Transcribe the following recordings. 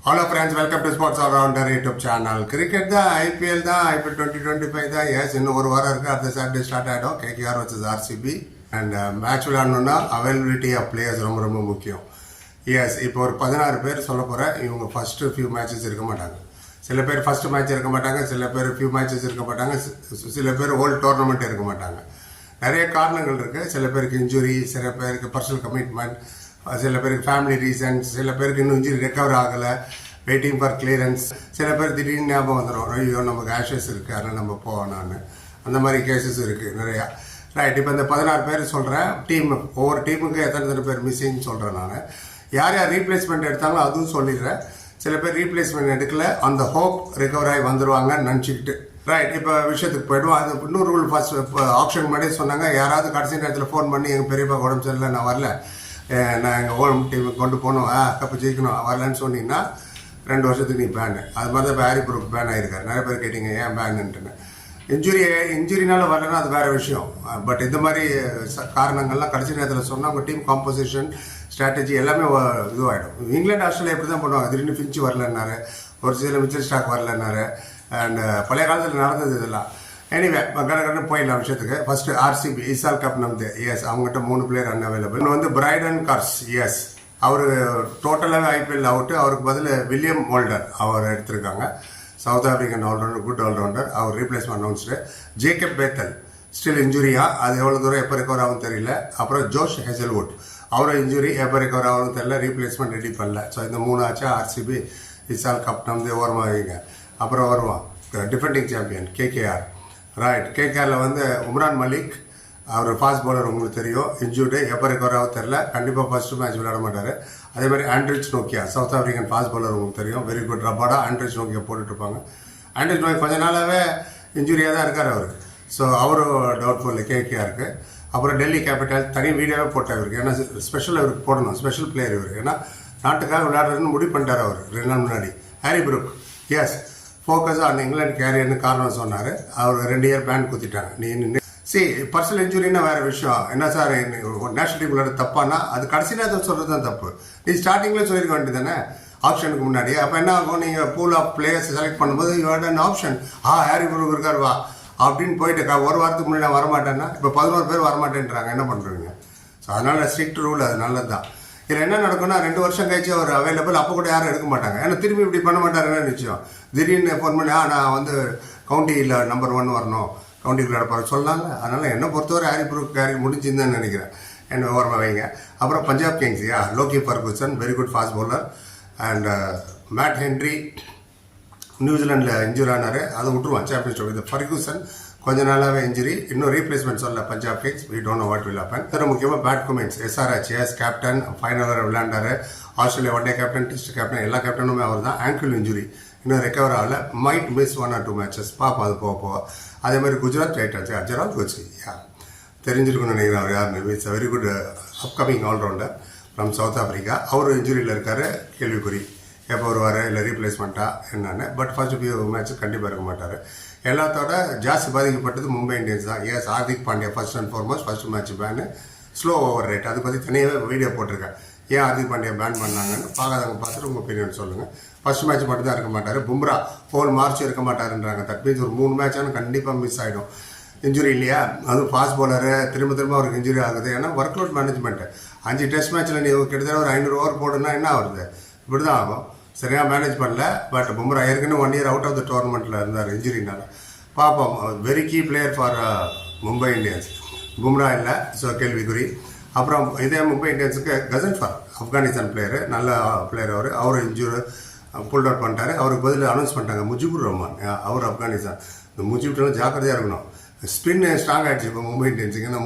Hello friends, welcome to Sports All Rounder YouTube channel. Cricket தான் IPL தான் IPL 2025 தான் S இன்னும் ஒரு வாரம் இருக்குது. அடுத்த சாட்டர்டே ஸ்டார்ட் ஆகிடும். KKR vs RCB and match விளையாடணுன்னா அவைலபிலிட்டி ஆஃப் பிளேயர்ஸ் ரொம்ப ரொம்ப முக்கியம். எஸ் இப்போ ஒரு 16 பேர் சொல்ல போகிறேன். இவங்க ஃபஸ்ட்டு ஃபியூ மேட்சஸ் இருக்க மாட்டாங்க. சில பேர் ஃபஸ்ட்டு மேட்ச் இருக்க மாட்டாங்க, சில பேர் ஃபியூ மேட்சஸ் இருக்க மாட்டாங்க, சில பேர் ஹோல் டோர்னமெண்ட் இருக்க மாட்டாங்க. நிறைய காரணங்கள் இருக்குது. சில பேருக்கு இன்ஜுரி, சில பேருக்கு பர்சனல் கமிட்மெண்ட், சில பேருக்கு ஃபேமிலி ரீசன்ஸ், சில பேருக்கு இன்னும் இன்ஜுரி ரெக்கவர் ஆகலை, வெயிட்டிங் ஃபார் கிளியரன்ஸ். சில பேர் திடீர்னு ஞாபகம் வந்துடும், ஐயோ நமக்கு ஆஷஸ் இருக்குது அதனால் நம்ம போகணும்னு. அந்த மாதிரி கேசஸ் இருக்குது நிறையா. ரைட், இப்போ இந்த 16 பேர் சொல்கிறேன். டீம் ஒவ்வொரு டீமுக்கு எத்தனை பேர் மிஸ்ஸிங்னு சொல்கிறேன் நான். யார் யார் ரீப்ளேஸ்மெண்ட் எடுத்தாங்களோ அதுவும் சொல்லிடுறேன். சில பேர் ரீப்ளேஸ்மெண்ட் எடுக்கல, அந்த ஹோப் ரெக்கவர் ஆகி வந்துடுவாங்கன்னு நினச்சிக்கிட்டு. ரைட், இப்போ விஷயத்துக்கு போய்டுவோம். அது இன்னொரு ரூல் ஃபர்ஸ்ட் ஆப்ஷன் முன்னாடியே சொன்னாங்க, யாராவது கடைசி நேரத்தில் ஃபோன் பண்ணி எங்கள் பெரியப்பா உடம்பு சரியில்லை நான் வரல, நான் எங்கள் ஹோம் டீமுக்கு கொண்டு போகணும், கப்பு ஜெயிக்கணும் வரலன்னு சொன்னீங்கன்னா 2 வருஷத்துக்கு நீ பேனு. அது மாதிரி தான் இப்போ ஹாரி ப்ரூக் பேன் ஆகிருக்காரு. நிறைய பேர் கேட்டிங்க ஏன் பேனுன்ட்டுன்னு. இன்ஜுரினால வரலன்னா அது வேறு விஷயம். பட் இந்த மாதிரி காரணங்கள்லாம் கடைசி நேரத்தில் சொன்னால் அவங்க டீம் காம்போசிஷன் ஸ்ட்ராட்டஜி எல்லாமே இதுவாகிடும். இங்கிலாந்து ஆஸ்திரேலியா எப்படி தான் பண்ணுவாங்க, திடீர்னு ஃபின்ச்சு வரலன்னாரு, ஒரு சில மிச்சல் ஸ்டாக் வரலன்னாரு. அண்ட் பழைய காலத்தில் நடந்தது இதெல்லாம். எனிவே கடற்கடன்னு போயிடலாம் விஷயத்துக்கு. ஃபஸ்ட்டு RCB இசால் கப் நம்பது. எஸ், அவங்ககிட்ட 3 பிளேயர் அன்அவைலபிள். இன்னும் வந்து பிரைடன் கார்ஸ். எஸ், அவர் டோட்டலாகவே IPL அவுட்டு. அவருக்கு பதில் வில்லியம் மோல்டர் அவர் எடுத்திருக்காங்க. South African allrounder, good allrounder. அவர் replacement announced. Jacob Bethell still இன்ஜுரியா, அது எவ்வளோ தூரம் எப்போ ரெக்கவர் ஆகும் தெரியல. அப்புறம் ஜோஷ் ஹெசல்வுட், அவரும் இன்ஜுரி, எப்போ ரெக்கவர் ஆகும் தெரியல, ரீப்ளேஸ்மெண்ட் ரெடி பண்ணல. ஸோ இந்த 3 ஆச்சா. RCB இசால் கப் நம்பது ஓரமாக வைங்க. அப்புறம் வருவான் டிஃபெண்டிங் சாம்பியன் KKR. ரைட், KKRல வந்து உம்ரான் மலிக், அவர் ஃபாஸ்ட் பவுலர், உங்களுக்கு தெரியும். இன்ஜூர்டு, எப்போ ரெக்கவர் ஆகும் தெரில, கண்டிப்பாக ஃபர்ஸ்ட் மேட்ச் விளையாட மாட்டார். அதே மாதிரி ஆண்ட்ரிச் நோக்கியா, சவுத் ஆஃப்ரிக்கன் ஃபாஸ்ட் பவுலர், உங்களுக்கு தெரியும். வெரி குட் ரப்பாடா ஆண்ட்ரிச் நோக்கியா போட்டுட்ருப்பாங்க. ஆண்ட்ரிச் நோக்கியா கொஞ்ச நாளாகவே இன்ஜூரியாக தான் இருக்கார் அவர். ஸோ அவரும் டவுட்ஃபுல் KKRக்கு. அப்புறம் டெல்லி கேபிட்டல் தனி வீடியோவே போட்டார் இவருக்கு. ஏன்னா ஸ்பெஷல் அவருக்கு போடணும், ஸ்பெஷல் பிளேயர் இவர். ஏன்னா நாட்டுக்காக விளையாடுறதுன்னு முடிவு பண்ணிட்டார் அவர் 2 நாள் முன்னாடி. ஹாரி ப்ரூக், எஸ், ஃபோக்கஸாக அந்த இங்கிலாந்து கேரியர்னு காரணம் சொன்னார். அவர் 2 இயர் பேன் குத்திட்டாங்க. நீ பர்சனல் இன்ஜுரின்னா வேறு விஷயம். என்ன சார் நேஷனல் டீம் விளையாட தப்பானா அது கடைசி நேரத்தில் சொல்கிறது தான் தப்பு. நீ ஸ்டார்டிங்கில் சொல்லியிருக்க வேண்டியது தானே ஆப்ஷனுக்கு முன்னாடி. அப்போ என்ன ஆகும், நீங்கள் பூல் ஆஃப் பிளேயர்ஸ் செலக்ட் பண்ணும்போது you had an option. Harry Brook இருக்கார் வா அப்படின்னு போயிட்டு ஒரு வாரத்துக்கு முன்னாடி நான் வரமாட்டேன்னா இப்போ 11 பேர் வரமாட்டேன்றாங்க. என்ன பண்ணுறீங்க? ஸோ அதனால் ஸ்ட்ரிக்ட் ரூல், அது நல்லது தான். இதில் என்ன நடக்கும்னா 2 வருஷம் கழிச்சு அவர் அவைலபிள், அப்போ கூட யாரும் எடுக்க மாட்டாங்க. ஏன்னா திரும்பி இப்படி பண்ண மாட்டாருன்னு நிச்சயம். திடீர்னு ஃபோன் பண்ணி நான் வந்து கவுண்டியில் நம்பர் 1 வரணும், கவுண்டிக்கு விளையாட போகிற சொல்லாங்க. அதனால் என்னை பொறுத்தவரை ஹாரி ப்ரூக் கேரி முடிஞ்சுன்னு நினைக்கிறேன். என்ன ஓரமாக வைங்க. அப்புறம் Punjab Kings, Lockie Ferguson, very good fast bowler. And Matt Henry நியூசிலாண்டில் இன்ஜூர் ஆனார், அதை விட்டுருவான் சாம்பியன்ஸ் ட்ரோஃபி. இந்த ஃபர்குசன் கொஞ்ச நாளாகவே இன்ஜுரி, இன்னும் ரீப்ளேஸ்மெண்ட் சொல்ல Punjab Kings. We don't know what will happen. வேறு முக்கியமாக Pat Cummins, SRH captain, final விளையாண்டார். Australia one day captain, test captain, எல்லா கேப்டனுமே அவர் தான். ஆங்கிள் இன்ஜுரி, இன்னும் ரெக்கவர் ஆகல. Might miss 1 or 2 matches. பார்ப்போம் அது போக. அதே மாதிரி குஜராத் டைட்டன்ஸ், அஜராத் கோச்சி, தெரிஞ்சிருக்குன்னு நினைக்கிறேன் அவர் யாருன்னு. It's very good upcoming allrounder from South Africa. அவர் இன்ஜுரியில் இருக்கார், கேள்விக்குறி எப்போ வருவார், இல்லை ரீப்ளேஸ்மெண்ட்டாக என்னென்னு. பட் ஃபர்ஸ்ட் ஃபியூ மேட்ச் கண்டிப்பாக இருக்க மாட்டார். எல்லாத்தோட ஜாஸ்தி பாதிக்கப்பட்டது மும்பை இந்தியன்ஸ் தான். Yes, Hardik Pandya first and foremost first match ban, slow over rate. அதை பற்றி தனியாகவே வீடியோ போட்டிருக்கேன். ஏன் ஹார்திக் பாண்டியா பேன் பண்ணாங்கன்னு பார்க்காதவங்க பார்த்துட்டு உங்கள் ஒப்பீனியன் சொல்லுங்கள். ஃபர்ஸ்ட் மேட்ச் மட்டும் தான் இருக்க மாட்டார். பும்ரா ஹோல் மார்ச் இருக்க மாட்டாருன்றாங்க. தட் மீன்ஸ் ஒரு 3 மேட்சானு கண்டிப்பாக மிஸ் ஆகிடும். இன்ஜுரி இல்லையா, அதுவும் ஃபாஸ்ட் பவுலரு, திரும்ப அவருக்கு இன்ஜுரி ஆகுது. ஏன்னா ஒர்க் அவுட் மேனேஜ்மெண்ட்டு. 5 டெஸ்ட் மேட்ச்சில் நீ கிட்டத்தட்ட ஒரு 500 ஓவர் போடுன்னா என்ன ஆகுது? இப்படி தான் ஆகும். சரியாக மேனேஜ் பண்ணல. பட் பும்ரா ஏற்கனவே 1 year அவுட் ஆஃப் த டோர்னமெண்ட்டில் இருந்தார் இன்ஜுரினால. பார்ப்போம். Very key player for Mumbai Indians. Bumrah இல்லை, ஸோ கேள்விக்குறி. அப்புறம் இதே மும்பை இந்தியன்ஸுக்கு கசன்ஃபர், ஆப்கானிஸ்தான் பிளேயரு, நல்ல பிளேயர். அவர் இன்ஜூர் புல் அவுட் பண்ணிட்டாரு. அவருக்கு பதில் அனௌன்ஸ் பண்ணிட்டாங்க முஜிபுர் ரஹ்மான், அவர் ஆப்கானிஸ்தான். இந்த முஜிப்லாம் ஜாக்கிரதையாக இருக்கணும். ஸ்பின் ஸ்ட்ராங் ஆகிடுச்சு இப்போ மும்பை இந்தியன்ஸுக்கு. ஏன்னா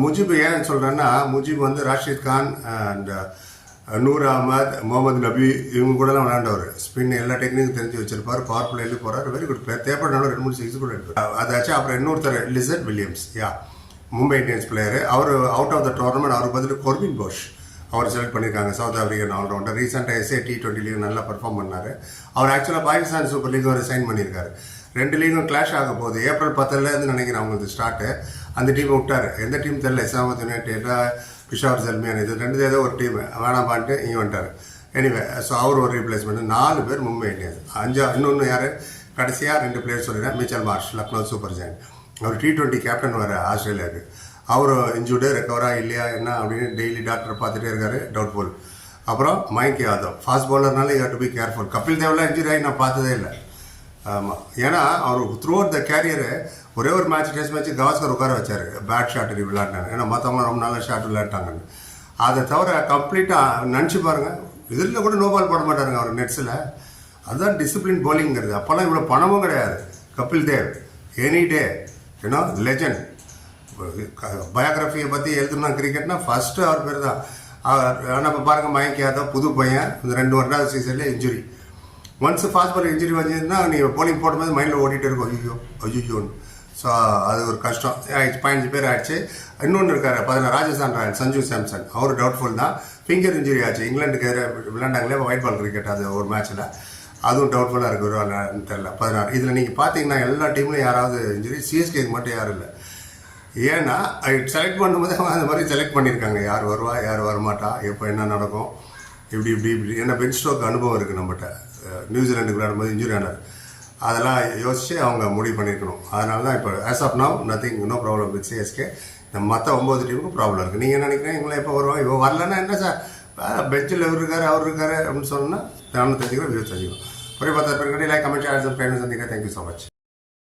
முஜிப் ஏன்னு சொல்கிறேன்னா, முஜிப் வந்து ராஷித் கான் அண்ட் நூர் அஹமத், முகமது நபி இவங்க கூடலாம் விளையாண்டவர். ஸ்பின் எல்லா டெக்னிக்கும் தெரிஞ்சு வச்சிருப்பார். பவர் பிளேயர்லி போகிறார். Very good player. தேவைப்படனாலும் 2-3 6 கூட எடுப்பார். அதாச்சும் அப்புறம் இன்னொருத்தர் Lizaad Williams, Mumbai Indians player. அவர் அவுட் ஆஃப் த டோர்னமெண்ட். அவர் பதில் கொர்பின் போஷ் அவர் செலக்ட் பண்ணியிருக்காங்க, சவுத் ஆஃப்ரிக்கன் ஆல்ரவுண்டர். ரீசெண்டாக SA T20 லீக் நல்லா பர்ஃபார்ம் பண்ணார். அவர் ஆக்சுவலாக பாகிஸ்தான் சூப்பர் லீக் வரை சைன் பண்ணியிருக்காரு. 2 லீகும் கிளாஷ் ஆக போகுது. ஏப்ரல் 10 நினைக்கிறேன் அவங்களுக்கு ஸ்டார்ட்டு. அந்த டீம் விட்டார். எந்த டீம் தெரியல, இஸ்லாமாபாத் யுனைடெட், பிஷாவர் ஜல்மியான், இது 2 ஏதோ ஒரு டீம் வேணாம் பான்ட்டு இங்கே வந்துட்டார். எனிவே ஸோ அவர் ஒரு ரீப்ளேஸ்மெண்ட் 4 பேர் மும்பை இந்தியன்ஸ். இன்னொன்று யார் கடைசியாக 2 பிளேயர் சொல்லிடுறேன். Mitchell Marsh Lucknow super giant, அவர் T20 கேப்டன் வர ஆஸ்திரேலியாவுக்கு. அவர் இன்ஜூர்டு ரெக்கவரா இல்லையா என்ன அப்படின்னு டெய்லி டாக்டர் பார்த்துட்டே இருக்காரு, டவுட்ஃபுல். அப்புறம் மயங்க் யாதவ் ஃபாஸ்ட் பவுலர்னால you have to be careful. Kapil தேவ்லாம் இன்ஜுரி ஆகி நான் பார்த்ததே இல்லை. ஆமாம், ஏன்னா அவர் த்ரூ அவுட் த கேரியரு ஒரே ஒரு மேட்ச் டெஸ்ட் மேட்ச்சு கவாஸ்கர் உட்கார வச்சார், பேட் ஷாட் விளையாடினாங்க. ஏன்னா மற்றவங்க ரொம்ப நல்ல ஷாட் விளையாட்டாங்கன்னு. அதை தவிர கம்ப்ளீட்டாக நினச்சி பாருங்கள், இதில் கூட நோ பால் போட மாட்டாருங்க அவர் நெட்ஸில். அதுதான் டிசிப்ளின் பவுலிங்கிறது. அப்போல்லாம் இவ்வளோ பணமும் கிடையாது. Kapil Dev any day you know legend. பயோகிராஃபியை பற்றி எழுதுனா கிரிக்கெட்னா ஃபஸ்ட்டு அவர் பேர் தான். ஆனால் இப்போ பாருங்கள் மயங்க் யாதவ் புது பையன், இந்த 2 சீசன்லேயே injury. Once fast ball injury வந்ததுன்னா நீங்கள் போலிங் போடும்போது மைண்டில் ஓடிட்டு இருக்கும், ஐயோன்னு. ஸோ அது ஒரு கஷ்டம். 15 பேர் ஆயிடுச்சு. இன்னொன்று இருக்கார் 16 ராஜஸ்தான் ராயல்ஸ் சஞ்சு சாம்சன், அவர் டவுட்ஃபுல் தான். ஃபிங்கர் இன்ஜுரி ஆச்சு. இங்கிலாந்துக்கு விளையாண்டாங்களே ஒயிட் பால் கிரிக்கெட், அது ஒரு மேட்ச்சில் அதுவும் டவுட்ஃபுல்லாக இருக்குது தெரியல. 16 இதில் நீங்கள் பார்த்தீங்கன்னா எல்லா டீம்லையும் யாராவது இன்ஜுரி, சிஎஸ்கேக்கு மட்டும் யாரும் இல்லை. ஏன்னா செலக்ட் பண்ணும்போது அவங்க அந்த மாதிரி செலக்ட் பண்ணியிருக்காங்க, யார் வருவா யார் வரமாட்டா, எப்போ என்ன நடக்கும், இப்படி. ஏன்னா பென் ஸ்டோக் அனுபவம் இருக்குது நம்மகிட்ட. நியூசிலாண்டுக்கு விளையாடும்போது இன்ஜுரி ஆனார். அதெல்லாம் யோசித்து அவங்க முடிவு பண்ணியிருக்கணும். அதனால தான் இப்போ as of now nothing, no problem with CSK. இந்த மற்ற 9 டீமுக்கும் ப்ராப்ளம் இருக்குது. நீங்கள் என்ன நினைக்கிறீங்க, இவங்களாம் எப்போ வருவாங்க, இப்போ வரலன்னா என்ன சார் பெஞ்சில் இவர் இருக்காரு அவர் இருக்காரு அப்படின்னு சொன்னால் நானும் தெரிஞ்சுக்கிறேன், வியூ தெரிஞ்சுக்கணும். ஒரே 10 பேர் லைக் கமெண்ட் ஆட் சப்ஸ்கிரைப் சந்திக்கிறேன். Thank you so much.